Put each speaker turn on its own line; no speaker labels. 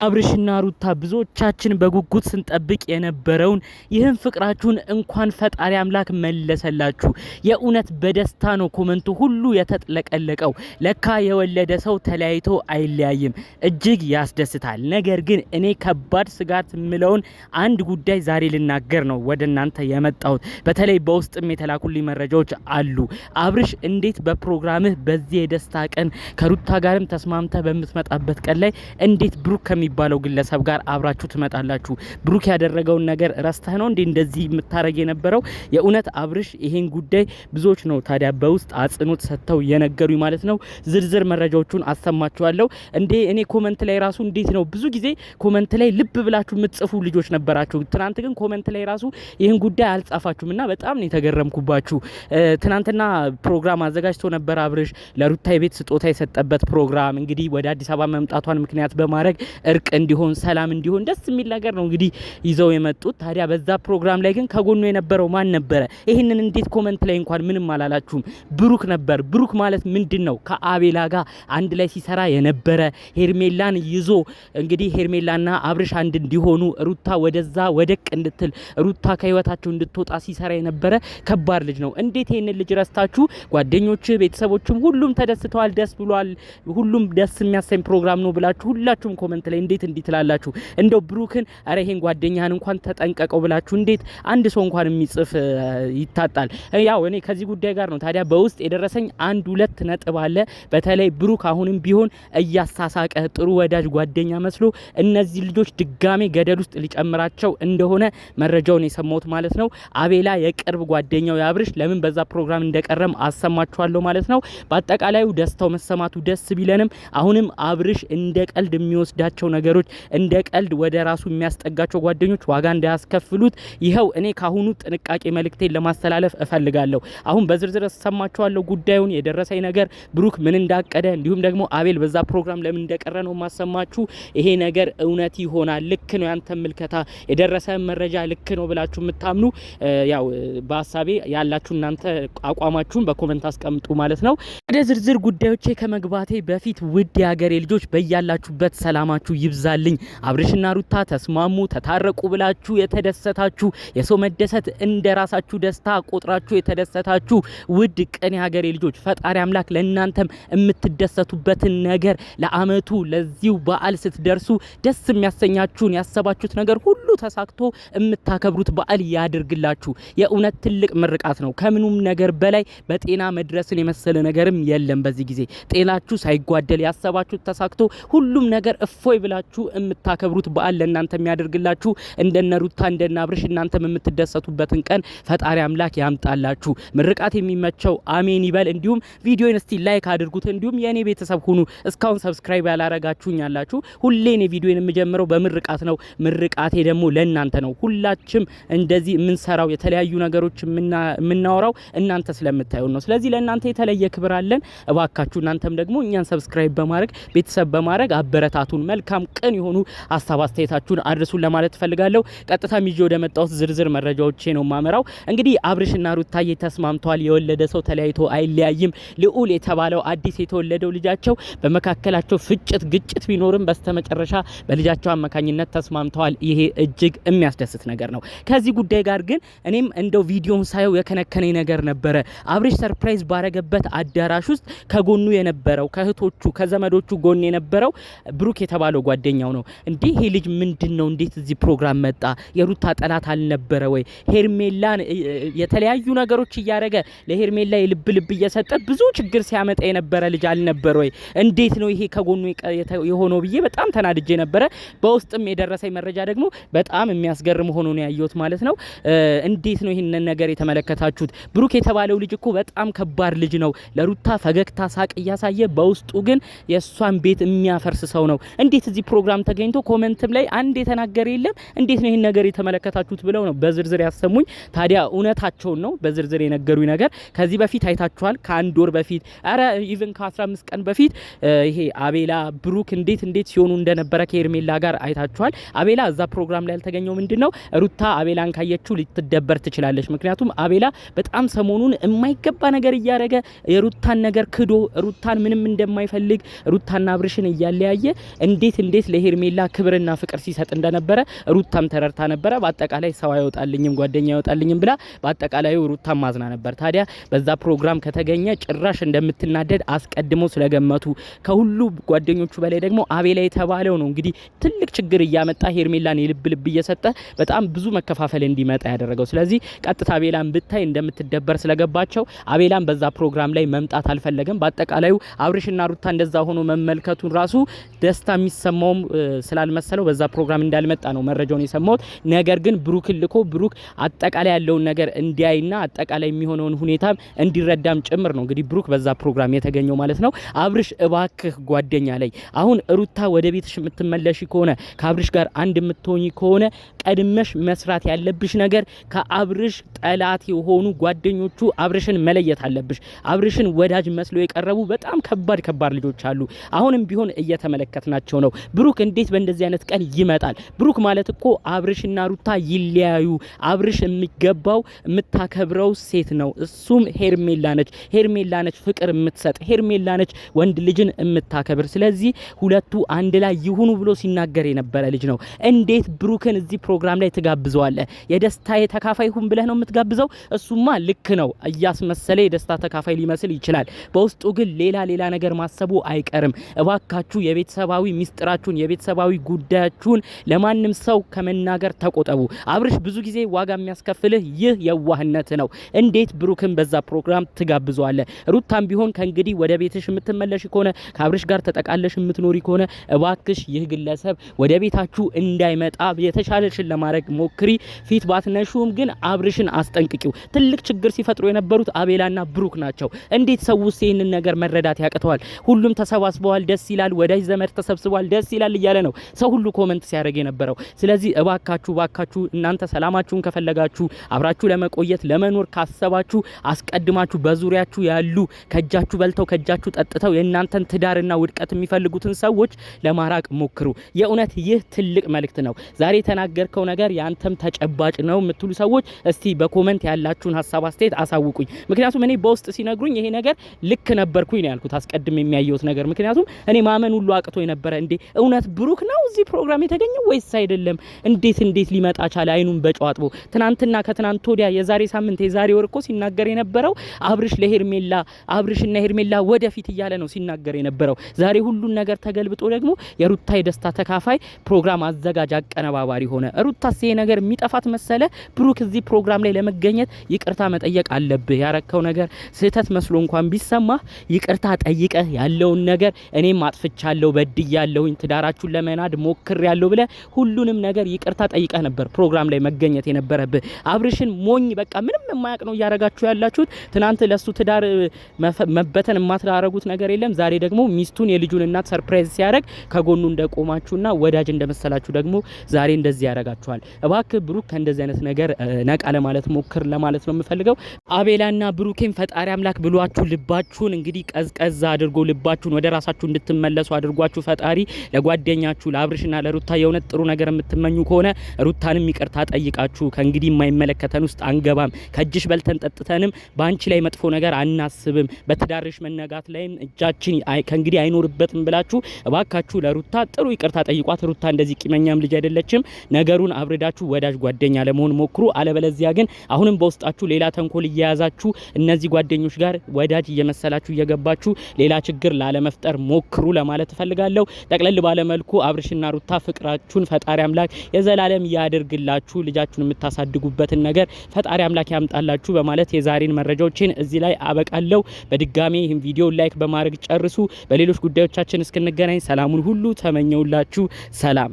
አብርሽና ሩታ ብዙዎቻችን በጉጉት ስንጠብቅ የነበረውን ይህን ፍቅራችሁን እንኳን ፈጣሪ አምላክ መለሰላችሁ። የእውነት በደስታ ነው ኮመንቱ ሁሉ የተጥለቀለቀው። ለካ የወለደ ሰው ተለያይቶ አይለያይም። እጅግ ያስደስታል። ነገር ግን እኔ ከባድ ስጋት ምለውን አንድ ጉዳይ ዛሬ ልናገር ነው ወደ እናንተ የመጣሁት። በተለይ በውስጥም የተላኩልኝ መረጃዎች አሉ። አብርሽ እንዴት በፕሮግራምህ በዚህ የደስታ ቀን ከሩታ ጋርም ተስማምተህ በምትመጣበት ቀን ላይ እንዴት ብሩክ ባለው ግለሰብ ጋር አብራችሁ ትመጣላችሁ? ብሩክ ያደረገውን ነገር ረስተህ ነው እንዴ እንደዚህ የምታረግ የነበረው? የእውነት አብርሽ ይሄን ጉዳይ ብዙዎች ነው ታዲያ በውስጥ አጽንኦት ሰጥተው የነገሩኝ ማለት ነው። ዝርዝር መረጃዎቹን አሰማችኋለሁ። እንዴ እኔ ኮሜንት ላይ ራሱ እንዴት ነው ብዙ ጊዜ ኮሜንት ላይ ልብ ብላችሁ የምትጽፉ ልጆች ነበራችሁ። ትናንት ግን ኮሜንት ላይ ራሱ ይሄን ጉዳይ አልጻፋችሁምና በጣም ነው የተገረምኩባችሁ። ትናንትና ፕሮግራም አዘጋጅቶ ነበር አብርሽ ለሩታ የቤት ስጦታ የሰጠበት ፕሮግራም እንግዲህ ወደ አዲስ አበባ መምጣቷን ምክንያት በማድረግ እርቅ እንዲሆን ሰላም እንዲሆን ደስ የሚል ነገር ነው እንግዲህ ይዘው የመጡት። ታዲያ በዛ ፕሮግራም ላይ ግን ከጎኑ የነበረው ማን ነበረ? ይሄንን እንዴት ኮሜንት ላይ እንኳን ምንም አላላችሁም? ብሩክ ነበር። ብሩክ ማለት ምንድነው? ከአቤላ ጋር አንድ ላይ ሲሰራ የነበረ ሄርሜላን ይዞ እንግዲህ ሄርሜላና አብርሽ አንድ እንዲሆኑ ሩታ ወደዛ ወደቅ እንድትል ሩታ ከህይወታቸው እንድትወጣ ሲሰራ የነበረ ከባድ ልጅ ነው። እንዴት ይሄንን ልጅ ረስታችሁ? ጓደኞች፣ ቤተሰቦችም ሁሉም ተደስተዋል፣ ደስ ብሏል፣ ሁሉም ደስ የሚያሰኝ ፕሮግራም ነው ብላችሁ ሁላችሁም ኮሜንት ላይ እንዴት እንዲትላላችሁ? እንደው ብሩክን አረ ይሄን ጓደኛህን እንኳን ተጠንቀቀው ብላችሁ እንዴት አንድ ሰው እንኳን የሚጽፍ ይታጣል? ያው እኔ ከዚህ ጉዳይ ጋር ነው ታዲያ በውስጥ የደረሰኝ አንድ ሁለት ነጥብ አለ። በተለይ ብሩክ አሁንም ቢሆን እያሳሳቀ ጥሩ ወዳጅ ጓደኛ መስሎ እነዚህ ልጆች ድጋሜ ገደል ውስጥ ሊጨምራቸው እንደሆነ መረጃውን የሰማሁት ማለት ነው። አቤላ የቅርብ ጓደኛው ያብርሽ ለምን በዛ ፕሮግራም እንደቀረም አሰማችኋለሁ ማለት ነው። በአጠቃላዩ ደስታው መሰማቱ ደስ ቢለንም አሁንም አብርሽ እንደ ቀልድ የሚወስዳቸው ነገሮች እንደ ቀልድ ወደ ራሱ የሚያስጠጋቸው ጓደኞች ዋጋ እንዳያስከፍሉት ይኸው እኔ ካሁኑ ጥንቃቄ መልእክቴን ለማስተላለፍ እፈልጋለሁ። አሁን በዝርዝር ሰማችኋለሁ ጉዳዩን የደረሰኝ ነገር ብሩክ ምን እንዳቀደ እንዲሁም ደግሞ አቤል በዛ ፕሮግራም ለምን እንደቀረ ነው ማሰማችሁ። ይሄ ነገር እውነት ይሆናል ልክ ነው ያንተ ምልከታ የደረሰ መረጃ ልክ ነው ብላችሁ የምታምኑ ያው በሐሳቤ ያላችሁ እናንተ አቋማችሁን በኮሜንት አስቀምጡ ማለት ነው። ወደ ዝርዝር ጉዳዮቼ ከመግባቴ በፊት ውድ የሀገሬ ልጆች በያላችሁበት ሰላማችሁ ይብዛልኝ። አብርሽና ሩታ ተስማሙ ተታረቁ ብላችሁ የተደሰታችሁ የሰው መደሰት እንደራሳችሁ ደስታ ቆጥራችሁ የተደሰታችሁ ውድ ቀን የሀገሬ ልጆች ፈጣሪ አምላክ ለእናንተም የምትደሰቱበትን ነገር ለአመቱ ለዚሁ በዓል ስትደርሱ ደስ የሚያሰኛችሁን ያሰባችሁት ነገር ሁሉ ተሳክቶ የምታከብሩት በዓል ያድርግላችሁ። የእውነት ትልቅ ምርቃት ነው። ከምኑም ነገር በላይ በጤና መድረስን የመሰለ ነገርም የለም። በዚህ ጊዜ ጤናችሁ ሳይጓደል ያሰባችሁት ተሳክቶ ሁሉም ነገር እፎይ ብላችሁ የምታከብሩት በዓል ለእናንተ የሚያደርግላችሁ እንደነ ሩታ እንደነ አብርሽ እናንተም የምትደሰቱበትን ቀን ፈጣሪ አምላክ ያምጣላችሁ። ምርቃት የሚመቸው አሜን ይበል። እንዲሁም ቪዲዮን እስቲ ላይክ አድርጉት። እንዲሁም የኔ ቤተሰብ ሁኑ። እስካሁን ሰብስክራይብ ያላረጋችሁኝ ያላችሁ ሁሌ እኔ ቪዲዮን የምጀምረው በምርቃት ነው። ምርቃቴ ደግሞ ለእናንተ ነው። ሁላችም እንደዚህ የምንሰራው የተለያዩ ነገሮች የምናወራው እናንተ ስለምታዩ ነው። ስለዚህ ለእናንተ የተለየ ክብር አለን። እባካችሁ እናንተም ደግሞ እኛን ሰብስክራይብ በማድረግ ቤተሰብ በማድረግ አበረታቱን። መልካም ቀን የሆኑ ሀሳብ አስተያየታችሁን አድርሱን ለማለት ፈልጋለሁ። ቀጥታ ሚጆ ወደ መጣሁት ዝርዝር መረጃዎቼ ነው ማመራው። እንግዲህ አብርሽና ሩታዬ ተስማምተዋል። የወለደ ሰው ተለያይቶ አይለያይም። ልዑል የተባለው አዲስ የተወለደው ልጃቸው በመካከላቸው ፍጭት ግጭት ቢኖርም በስተመጨረሻ በልጃቸው አማካኝነት ተስማምተዋል። ይሄ እጅግ የሚያስደስት ነገር ነው። ከዚህ ጉዳይ ጋር ግን እኔም እንደው ቪዲዮን ሳየው የከነከነኝ ነገር ነበረ። አብርሽ ሰርፕራይዝ ባረገበት አዳራሽ ውስጥ ከጎኑ የነበረው ከእህቶቹ ከዘመዶቹ ጎን የነበረው ብሩክ የተባለው ጓደኛው ነው። እንዴ ይሄ ልጅ ምንድነው? እንዴት እዚህ ፕሮግራም መጣ? የሩታ ጠላት አልነበረ ወይ? ሄርሜላን የተለያዩ ነገሮች እያረገ ለሄርሜላ የልብ ልብ እየሰጠ ብዙ ችግር ሲያመጣ የነበረ ልጅ አልነበረ ወይ? እንዴት ነው ይሄ ከጎኑ የሆነው ብዬ በጣም ተናድጄ ነበረ። በውስጥም የደረሰኝ መረጃ ደግሞ በጣም የሚያስገርም ሆኖ ነው ያየሁት ማለት ነው። እንዴት ነው ይሄንን ነገር የተመለከታችሁት? ብሩክ የተባለው ልጅ እኮ በጣም ከባድ ልጅ ነው። ለሩታ ፈገግታ ሳቅ እያሳየ በውስጡ ግን የሷን ቤት የሚያፈርስ ሰው ነው። እንዴት እዚህ ፕሮግራም ተገኝቶ ኮሜንትም ላይ አንድ የተናገረ የለም። እንዴት ነው ይሄን ነገር የተመለከታችሁት ብለው ነው በዝርዝር ያሰሙኝ። ታዲያ እውነታቸውን ነው በዝርዝር የነገሩኝ ነገር ከዚህ በፊት አይታችኋል። ከአንድ ወር በፊት አረ ኢቭን ከ15 ቀን በፊት ይሄ አቤላ ብሩክ እንዴት ሲሆኑ እንደነበረ ከሄርሜላ ጋር አይታችኋል። አቤላ እዛ ፕሮግራም ላይ ያልተገኘው ምንድነው ሩታ አቤላን ካየችው ልትደበር ትችላለች። ምክንያቱም አቤላ በጣም ሰሞኑን የማይገባ ነገር እያረገ የሩታን ነገር ክዶ ሩታን ምንም እንደማይፈልግ ሩታና አብርሽን እያለያየ እንዴት እንዴት ለሄርሜላ ክብርና ፍቅር ሲሰጥ እንደነበረ ሩታም ተረርታ ነበር። በአጠቃላይ ሰው አይወጣልኝም ጓደኛ አይወጣልኝም ብላ በአጠቃላይ ሩታም ማዝና ነበር። ታዲያ በዛ ፕሮግራም ከተገኘ ጭራሽ እንደምትናደድ አስቀድሞ ስለገመቱ ከሁሉ ጓደኞቹ በላይ ደግሞ አቤላ የተባለው ነው እንግዲህ ትልቅ ችግር እያመጣ ሄርሜላን የልብ እየሰጠ በጣም ብዙ መከፋፈል እንዲመጣ ያደረገው። ስለዚህ ቀጥታ አቤላን ብታይ እንደምትደበር ስለገባቸው አቤላን በዛ ፕሮግራም ላይ መምጣት አልፈለገም። በአጠቃላዩ አብርሽና ሩታ እንደዛ ሆኖ መመልከቱን ራሱ ደስታ የሚሰማው ስላልመሰለው በዛ ፕሮግራም እንዳልመጣ ነው መረጃውን የሰማሁት። ነገር ግን ብሩክ ልኮ ብሩክ አጠቃላይ ያለውን ነገር እንዲያይና አጠቃላይ የሚሆነውን ሁኔታ እንዲረዳም ጭምር ነው እንግዲህ ብሩክ በዛ ፕሮግራም የተገኘው ማለት ነው። አብርሽ እባክህ ጓደኛ ላይ አሁን ሩታ ወደ ቤትሽ የምትመለሺ ከሆነ ከአብርሽ ጋር አንድ የምትሆኚ ከሆነ ቀድመሽ መስራት ያለብሽ ነገር ከአብርሽ ጠላት የሆኑ ጓደኞቹ አብርሽን መለየት አለብሽ። አብርሽን ወዳጅ መስሎ የቀረቡ በጣም ከባድ ልጆች አሉ። አሁንም ቢሆን እየተመለከትናቸው ነው። ብሩክ እንዴት በእንደዚህ አይነት ቀን ይመጣል? ብሩክ ማለት እኮ አብርሽና ሩታ ይለያዩ። አብርሽ የሚገባው የምታከብረው ሴት ነው። እሱም ሄርሜላ ነች ፍቅር የምትሰጥ ሄርሜላ ነች ወንድ ልጅን የምታከብር። ስለዚህ ሁለቱ አንድ ላይ ይሁኑ ብሎ ሲናገር የነበረ ልጅ ነው። እንዴት ብሩክን እዚህ ፕሮግራም ላይ ትጋብዘዋለህ? የደስታ ተካፋይ ሁን ብለህ ነው የምትጋብዘው? እሱማ ልክ ነው እያስመሰለ የደስታ ተካፋይ ሊመስል ይችላል። በውስጡ ግን ሌላ ነገር ማሰቡ አይቀርም። እባካችሁ የቤተሰባዊ ሚስጥራችሁን የቤተሰባዊ ጉዳያችሁን ለማንም ሰው ከመናገር ተቆጠቡ። አብርሽ ብዙ ጊዜ ዋጋ የሚያስከፍልህ ይህ የዋህነት ነው። እንዴት ብሩክን በዛ ፕሮግራም ትጋብዘዋለህ? ሩታም ቢሆን ከእንግዲህ ወደ ቤትሽ የምትመለሽ ከሆነ ከአብርሽ ጋር ተጠቃለሽ የምትኖሪ ከሆነ እባክሽ ይህ ግለሰብ ወደ ቤታችሁ እንዳይመጣ የተሻለሽን ለማድረግ ሞክሪ። ፊት ባትነሹም ግን አብርሽን አስጠንቅቂው። ትልቅ ችግር ሲፈጥሩ የነበሩት አቤላና ብሩክ ናቸው። እንዴት ሰውስ ይህንን ነገር መረዳት ያቅተዋል? ሁሉም ተሰባስበዋል፣ ደስ ይላል። ወዳጅ ዘመድ ተሰብስቧል፣ ደስ ይላል እያለ ነው ሰው ሁሉ ኮመንት ሲያደርግ የነበረው። ስለዚህ እባካችሁ እናንተ ሰላማችሁን ከፈለጋችሁ አብራችሁ ለመቆየት ለመኖር ካሰባችሁ አስቀድማችሁ በዙሪያችሁ ያሉ ከጃችሁ በልተው ከጃችሁ ጠጥተው የእናንተን ትዳርና ውድቀት የሚፈልጉትን ሰዎች ለማራቅ ሞክሩ። የእውነት ይህ ትልቅ መልእክት ነው። ዛሬ የተናገርከው ነገር ያንተም ተጨባጭ ነው የምትሉ ሰዎች እስቲ በኮመንት ያላችሁን ሀሳብ አስተያየት አሳውቁኝ። ምክንያቱም እኔ በውስጥ ሲነግሩኝ ይሄ ነገር ልክ ነበርኩኝ ነው ያልኩት አስቀድም የሚያየውት ነገር። ምክንያቱም እኔ ማመን ሁሉ አቅቶ የነበረ እንዴ እውነት ብሩክ ነው እዚህ ፕሮግራም የተገኘው ወይስ አይደለም? እንዴት ሊመጣ ቻለ? አይኑን በጨዋጥቦ ትናንትና ከትናንት ወዲያ የዛሬ ሳምንት የዛሬ ወር እኮ ሲናገር የነበረው አብርሽና ሄርሜላ ወደፊት እያለ ነው ሲናገር የነበረው። ዛሬ ሁሉን ነገር ተገልብጦ ደግሞ የሩታ የደስታ ተካፋይ ፕሮግራም አዘጋጅ አቀነባባሪ ሆነ። ሩታስ ይሄ ነገር የሚጠፋት መሰለ? ብሩክ እዚህ ፕሮግራም ላይ ለመገኘት ይቅርታ መጠየቅ አለብህ። ያረከው ነገር ስህተት መስሎ እንኳን ቢሰማህ ይቅርታ ጠይቀህ ያለውን ነገር እኔም አጥፍቻለሁ በድያለሁኝ ትዳራችሁን ለመናድ ሞክሬያለሁ ብለህ ሁሉንም ነገር ይቅርታ ጠይቀህ ነበር ፕሮግራም ላይ መገኘት የነበረብህ። አብርሽን ሞኝ በቃ ምንም የማያውቅ ነው እያረጋችሁ ያላችሁት። ትናንት ለሱ ትዳር መበተን የማትላረጉት ነገር የለም። ዛሬ ደግሞ ሚስቱን የልጁን እናት ሰርፕራይዝ ሲያደርግ ከጎኑ እንደቆማችሁና ወዳጅ እንደመሰላችሁ ደግሞ ዛሬ እንደዚህ ያረጋችኋል። እባክህ ብሩክ ከእንደዚህ አይነት ነገር ነቃ ለማለት ሞክር ለማለት ነው የምፈልገው። አቤላና ብሩኬን ፈጣሪ አምላክ ብሏችሁ ልባችሁን እንግዲህ ቀዝቀዝ አድርጎ ልባችሁን ወደ ራሳችሁ እንድትመለሱ አድርጓችሁ ፈጣሪ ለጓደኛችሁ ለአብርሽና ለሩታ የእውነት ጥሩ ነገር የምትመኙ ከሆነ ሩታንም ይቅርታ ጠይቃችሁ ከእንግዲህ የማይመለከተን ውስጥ አንገባም፣ ከእጅሽ በልተን ጠጥተንም በአንቺ ላይ መጥፎ ነገር አናስብም፣ በትዳርሽ መነጋት ላይም እጃችን ከእንግዲህ አይኖርበትም ብላችሁ እባካችሁ ለሩታ ጥሩ ይቅርታ ጠይቋት። ሩታ እንደዚህ ቂመኛም ልጅ አይደለችም። ነገሩን አብርዳችሁ ወዳጅ ጓደኛ ለመሆን ሞክሩ። አለበለዚያ ግን አሁንም በውስጣችሁ ሌላ ተንኮል እየያዛችሁ እነዚህ ጓደኞች ጋር ወዳጅ እየመሰላችሁ እየገባችሁ ሌላ ችግር ላለመፍጠር ሞክሩ ለማለት እፈልጋለሁ። ጠቅለል ባለመልኩ አብርሽና ሩታ ፍቅራችሁን ፈጣሪ አምላክ የዘላለም ያድርግላችሁ። ልጃችሁን የምታሳድጉበትን ነገር ፈጣሪ አምላክ ያምጣላችሁ በማለት የዛሬን መረጃዎችን እዚህ ላይ አበቃለሁ። በድጋሚ ይህን ቪዲዮ ላይክ በማድረግ ጨርሱ። በሌሎች ጉዳዮቻችን እስክንገናኝ ሰላሙን ሁሉ ተመኘውላችሁ። ሰላም